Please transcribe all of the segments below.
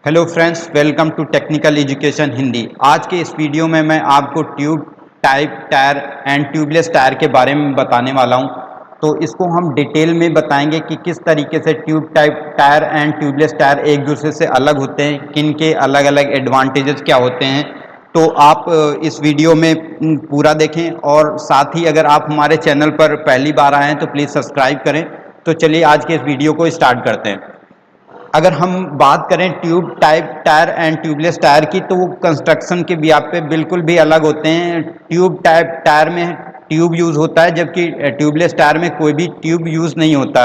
Hello friends, welcome to technical education Hindi. आज के इस वीडियो में मैं आपको tube type tyre and tubeless tyre के बारे में बताने वाला हूं। तो इसको हम डिटेल में बताएंगे कि किस तरीके से tube type tyre and tubeless tyre एक दूसरे से अलग होते हैं, किन के अलग अलग एडवांटेजेस क्या होते हैं। तो आप इस वीडियो में पूरा देखें और साथ ही अगर आप हमारे चैनल पर पहली बार आए हैं तो प्लीज़ सब्सक्राइब करें। तो चलिए आज के इस वीडियो को स्टार्ट करते हैं। अगर हम बात करें tube type tyre and tubeless tyre की, तो वो कंस्ट्रक्शन के ब्याह पे बिल्कुल भी अलग होते हैं। ट्यूब टाइप टायर में ट्यूब यूज़ होता है, जबकि ट्यूबलेस टायर में कोई भी ट्यूब यूज़ नहीं होता।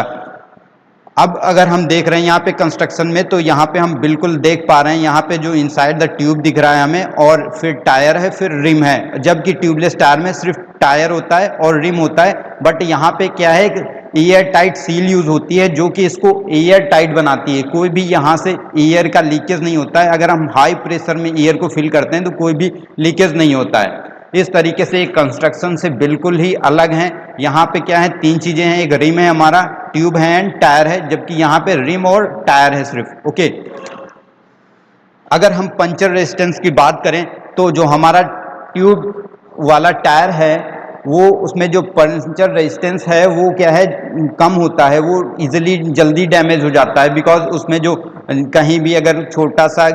अब अगर हम देख रहे हैं यहाँ पे कंस्ट्रक्शन में, तो यहाँ पे हम बिल्कुल देख पा रहे हैं, यहाँ पे जो इनसाइड द ट्यूब दिख रहा है हमें, और फिर टायर है, फिर रिम है। जबकि ट्यूबलेस टायर में सिर्फ टायर होता है और रिम होता है। बट यहाँ पे क्या है, एयर टाइट सील यूज होती है जो कि इसको एयर टाइट बनाती है। कोई भी यहाँ से एयर का लीकेज नहीं होता है। अगर हम हाई प्रेशर में एयर को फिल करते हैं तो कोई भी लीकेज नहीं होता है। इस तरीके से कंस्ट्रक्शन से बिल्कुल ही अलग हैं। यहाँ पे क्या है, तीन चीजें हैं। एक रिम है हमारा, ट्यूब है एंड टायर है, जबकि यहाँ पे रिम और टायर है सिर्फ। ओके, अगर हम पंचर रेजिस्टेंस की बात करें तो जो हमारा ट्यूब वाला टायर है वो, उसमें जो पंचर रेजिस्टेंस है वो क्या है, कम होता है। वो इजीली जल्दी डैमेज हो जाता है, बिकॉज उसमें जो कहीं भी अगर छोटा सा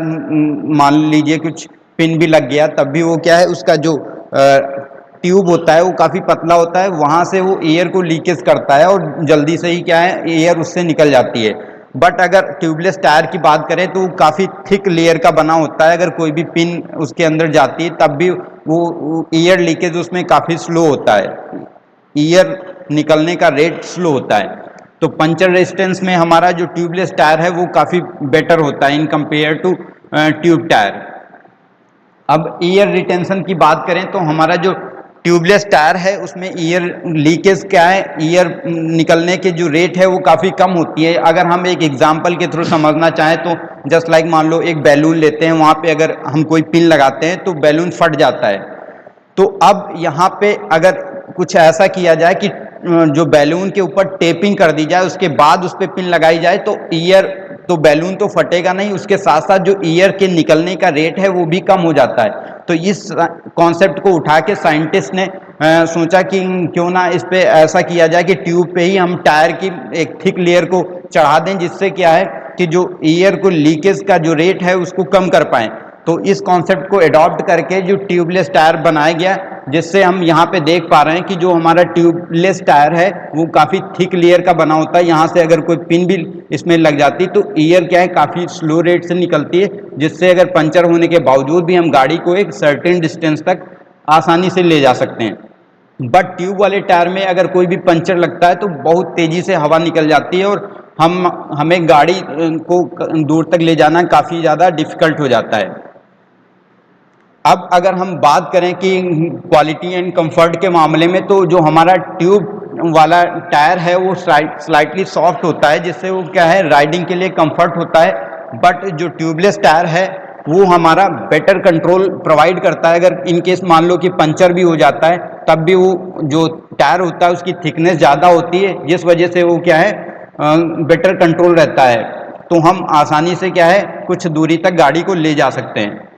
मान लीजिए कुछ पिन भी लग गया, तब भी वो क्या है, उसका जो ट्यूब होता है वो काफ़ी पतला होता है, वहाँ से वो एयर को लीकेज करता है और जल्दी से ही क्या है, एयर उससे निकल जाती है। बट अगर ट्यूबलेस टायर की बात करें तो काफ़ी थिक लेयर का बना होता है। अगर कोई भी पिन उसके अंदर जाती है तब भी वो एयर लीकेज उसमें काफ़ी स्लो होता है, एयर निकलने का रेट स्लो होता है। तो पंचर रेजिस्टेंस में हमारा जो ट्यूबलेस टायर है वो काफ़ी बेटर होता है in compare to tube tyre. अब एयर रिटेंशन की बात करें तो हमारा जो ट्यूबलेस टायर है उसमें एयर लीकेज क्या है, एयर निकलने के जो रेट है वो काफ़ी कम होती है। अगर हम एक एग्जांपल के थ्रू समझना चाहें तो जस्ट लाइक मान लो एक बैलून लेते हैं, वहाँ पे अगर हम कोई पिन लगाते हैं तो बैलून फट जाता है। तो अब यहाँ पे अगर कुछ ऐसा किया जाए कि जो बैलून के ऊपर टेपिंग कर दी जाए, उसके बाद उस पर पिन लगाई जाए, तो एयर तो बैलून तो फटेगा नहीं, उसके साथ साथ जो एयर के निकलने का रेट है वो भी कम हो जाता है। तो इस कॉन्सेप्ट को उठा के साइंटिस्ट ने सोचा कि क्यों ना इस पे ऐसा किया जाए कि ट्यूब पे ही हम टायर की एक थिक लेयर को चढ़ा दें, जिससे क्या है कि जो एयर को लीकेज का जो रेट है उसको कम कर पाएं। तो इस कॉन्सेप्ट को अडॉप्ट करके जो ट्यूबलेस टायर बनाया गया, जिससे हम यहाँ पे देख पा रहे हैं कि जो हमारा ट्यूबलेस टायर है वो काफ़ी थिक लेयर का बना होता है। यहाँ से अगर कोई पिन भी इसमें लग जाती तो एयर क्या है, काफ़ी स्लो रेट से निकलती है, जिससे अगर पंचर होने के बावजूद भी हम गाड़ी को एक सर्टेन डिस्टेंस तक आसानी से ले जा सकते हैं। बट ट्यूब वाले टायर में अगर कोई भी पंचर लगता है तो बहुत तेज़ी से हवा निकल जाती है और हमें गाड़ी को दूर तक ले जाना काफ़ी ज़्यादा डिफिकल्ट हो जाता है। अब अगर हम बात करें कि क्वालिटी एंड कंफर्ट के मामले में, तो जो हमारा ट्यूब वाला टायर है वो स्लाइटली सॉफ्ट होता है, जिससे वो क्या है, राइडिंग के लिए कंफर्ट होता है। बट जो ट्यूबलेस टायर है वो हमारा बेटर कंट्रोल प्रोवाइड करता है। अगर इन केस मान लो कि पंचर भी हो जाता है, तब भी वो जो टायर होता है उसकी थिकनेस ज़्यादा होती है, जिस वजह से वो क्या है, बेटर कंट्रोल रहता है। तो हम आसानी से क्या है, कुछ दूरी तक गाड़ी को ले जा सकते हैं।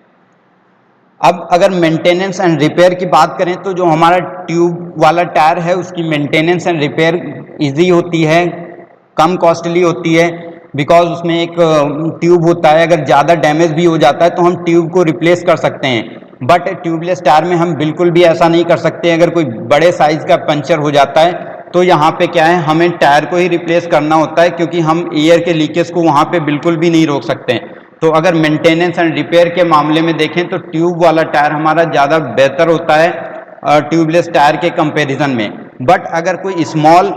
अब अगर मेंटेनेंस एंड रिपेयर की बात करें तो जो हमारा ट्यूब वाला टायर है उसकी मेंटेनेंस एंड रिपेयर इजी होती है, कम कॉस्टली होती है, बिकॉज उसमें एक ट्यूब होता है। अगर ज़्यादा डैमेज भी हो जाता है तो हम ट्यूब को रिप्लेस कर सकते हैं। बट ट्यूबलेस टायर में हम बिल्कुल भी ऐसा नहीं कर सकते। अगर कोई बड़े साइज़ का पंचर हो जाता है तो यहाँ पे क्या है, हमें टायर को ही रिप्लेस करना होता है, क्योंकि हम एयर के लीकेज को वहाँ पे बिल्कुल भी नहीं रोक सकते हैं। तो अगर मेंटेनेंस एंड रिपेयर के मामले में देखें तो ट्यूब वाला टायर हमारा ज़्यादा बेहतर होता है ट्यूबलेस टायर के कंपैरिजन में। बट अगर कोई स्मॉल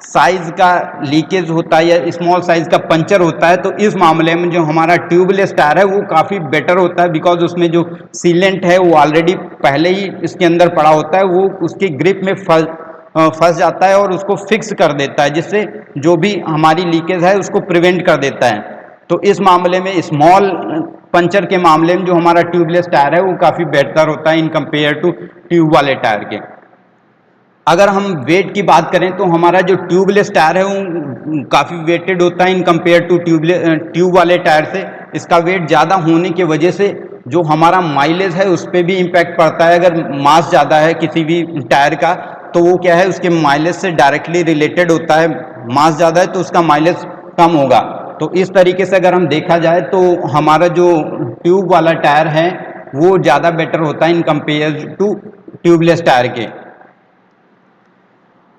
साइज का लीकेज होता है या स्मॉल साइज का पंचर होता है, तो इस मामले में जो हमारा ट्यूबलेस टायर है वो काफ़ी बेटर होता है, बिकॉज उसमें जो सीलेंट है वो ऑलरेडी पहले ही इसके अंदर पड़ा होता है, वो उसकी ग्रिप में फंस जाता है और उसको फिक्स कर देता है, जिससे जो भी हमारी लीकेज है उसको प्रिवेंट कर देता है। तो इस मामले में स्मॉल पंचर के मामले में जो हमारा ट्यूबलेस टायर है वो काफ़ी बेहतर होता है इन कंपेयर टू ट्यूब वाले टायर के। अगर हम वेट की बात करें तो हमारा जो ट्यूबलेस टायर है वो काफ़ी वेटेड होता है इन कंपेयर टू ट्यूब वाले टायर से, इसका वेट ज़्यादा होने की वजह से जो हमारा माइलेज है उस पर भी इम्पैक्ट पड़ता है। अगर मास ज़्यादा है किसी भी टायर का तो वो क्या है उसके माइलेज से डायरेक्टली रिलेटेड होता है। मास ज़्यादा है तो उसका माइलेज कम होगा। तो इस तरीके से अगर हम देखा जाए तो हमारा जो ट्यूब वाला टायर है वो ज़्यादा बेटर होता है in compare to tubeless tyre के।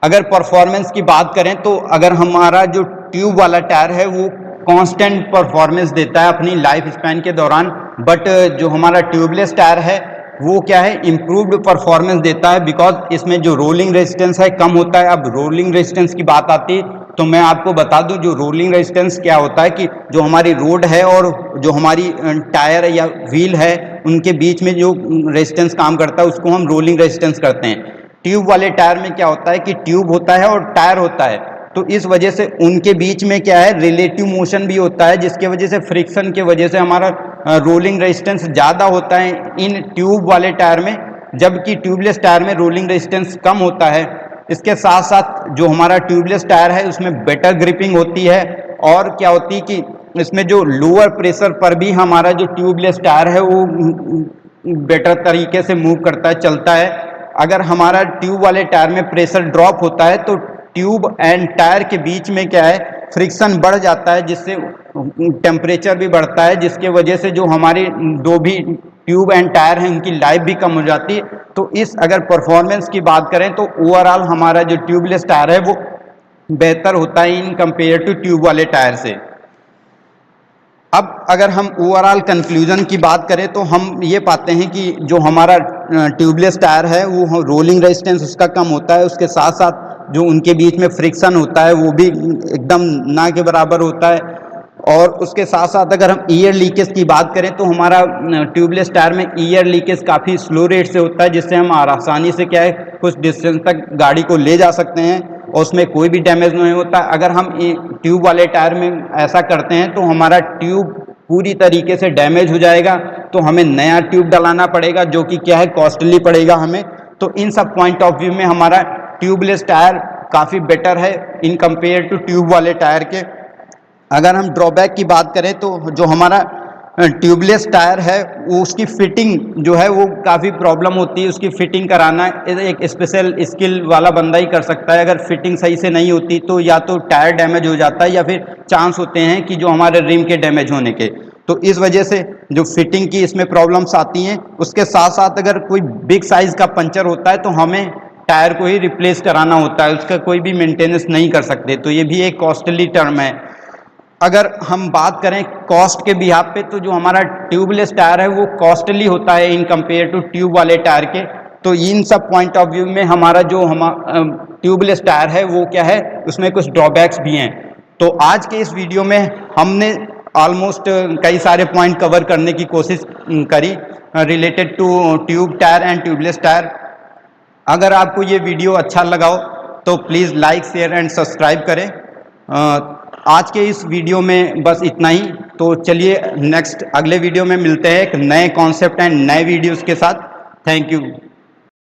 अगर परफॉर्मेंस की बात करें तो अगर हमारा जो ट्यूब वाला टायर है वो कांस्टेंट परफॉर्मेंस देता है अपनी लाइफ स्पैन के दौरान, बट जो हमारा ट्यूबलेस टायर है वो क्या है इम्प्रूव्ड परफॉर्मेंस देता है, बिकॉज इसमें जो रोलिंग रेजिस्टेंस है कम होता है। अब रोलिंग रेजिस्टेंस की बात आती है तो मैं आपको बता दूं जो रोलिंग रेजिस्टेंस क्या होता है कि जो हमारी रोड है और जो हमारी टायर या व्हील है उनके बीच में जो रेजिस्टेंस काम करता है उसको हम रोलिंग रेजिस्टेंस करते हैं। ट्यूब वाले टायर में क्या होता है कि ट्यूब होता है और टायर होता है, तो इस वजह से उनके बीच में क्या है रिलेटिव मोशन भी होता है, जिसके वजह से फ्रिक्शन के वजह से हमारा रोलिंग रेजिस्टेंस ज़्यादा होता है इन ट्यूब वाले टायर में, जबकि ट्यूबलेस टायर में रोलिंग रेजिस्टेंस कम होता है। इसके साथ साथ जो हमारा ट्यूबलेस टायर है उसमें बेटर ग्रिपिंग होती है, और क्या होती है कि इसमें जो लोअर प्रेशर पर भी हमारा जो ट्यूबलेस टायर है वो बेटर तरीके से मूव करता है, चलता है। अगर हमारा ट्यूब वाले टायर में प्रेशर ड्रॉप होता है तो ट्यूब एंड टायर के बीच में क्या है फ्रिक्शन बढ़ जाता है, जिससे टेम्परेचर भी बढ़ता है, जिसके वजह से जो हमारी दो भी ट्यूब एंड टायर हैं उनकी लाइफ भी कम हो जाती है। तो इस अगर परफॉर्मेंस की बात करें तो ओवरऑल हमारा जो ट्यूबलेस टायर है वो बेहतर होता है इन कंपेयर टू ट्यूब वाले टायर से। अब अगर हम ओवरऑल कंक्लूजन की बात करें तो हम ये पाते हैं कि जो हमारा ट्यूबलेस टायर है वो रोलिंग रेजिस्टेंस उसका कम होता है, उसके साथ साथ जो उनके बीच में फ्रिक्शन होता है वो भी एकदम ना के बराबर होता है। और उसके साथ साथ अगर हम ईयर लीकेज की बात करें तो हमारा ट्यूबलेस टायर में ईयर लीकेज काफ़ी स्लो रेट से होता है, जिससे हम आसानी से क्या है कुछ डिस्टेंस तक गाड़ी को ले जा सकते हैं और उसमें कोई भी डैमेज नहीं होता। अगर हम ट्यूब वाले टायर में ऐसा करते हैं तो हमारा ट्यूब पूरी तरीके से डैमेज हो जाएगा, तो हमें नया ट्यूब डलाना पड़ेगा जो कि क्या है कॉस्टली पड़ेगा हमें। तो इन सब पॉइंट ऑफ व्यू में हमारा ट्यूबलेस टायर काफ़ी बेटर है इन कंपेयर टू ट्यूब वाले टायर के। अगर हम ड्रॉबैक की बात करें तो जो हमारा ट्यूबलेस टायर है वो उसकी फिटिंग जो है वो काफ़ी प्रॉब्लम होती है। उसकी फिटिंग कराना एक स्पेशल स्किल वाला बंदा ही कर सकता है। अगर फिटिंग सही से नहीं होती तो या तो टायर डैमेज हो जाता है या फिर चांस होते हैं कि जो हमारे रिम के डैमेज होने के। तो इस वजह से जो फिटिंग की इसमें प्रॉब्लम्स आती हैं। उसके साथ साथ अगर कोई बिग साइज़ का पंचर होता है तो हमें टायर को ही रिप्लेस कराना होता है, उसका कोई भी मेंटेनेंस नहीं कर सकते, तो ये भी एक कॉस्टली टर्म है। अगर हम बात करें कॉस्ट के बिहाफ पे तो जो हमारा ट्यूबलेस टायर है वो कॉस्टली होता है इन कंपेयर टू ट्यूब वाले टायर के। तो इन सब पॉइंट ऑफ व्यू में हमारा जो ट्यूबलेस टायर है वो क्या है उसमें कुछ ड्रॉबैक्स भी हैं। तो आज के इस वीडियो में हमने ऑलमोस्ट कई सारे पॉइंट कवर करने की कोशिश करी related to tube tyre and tubeless tyre. अगर आपको ये वीडियो अच्छा लगा हो तो please like share and subscribe करें। आज के इस वीडियो में बस इतना ही। तो चलिए नेक्स्ट अगले वीडियो में मिलते हैं एक नए कॉन्सेप्ट एंड नए वीडियोस के साथ। Thank you.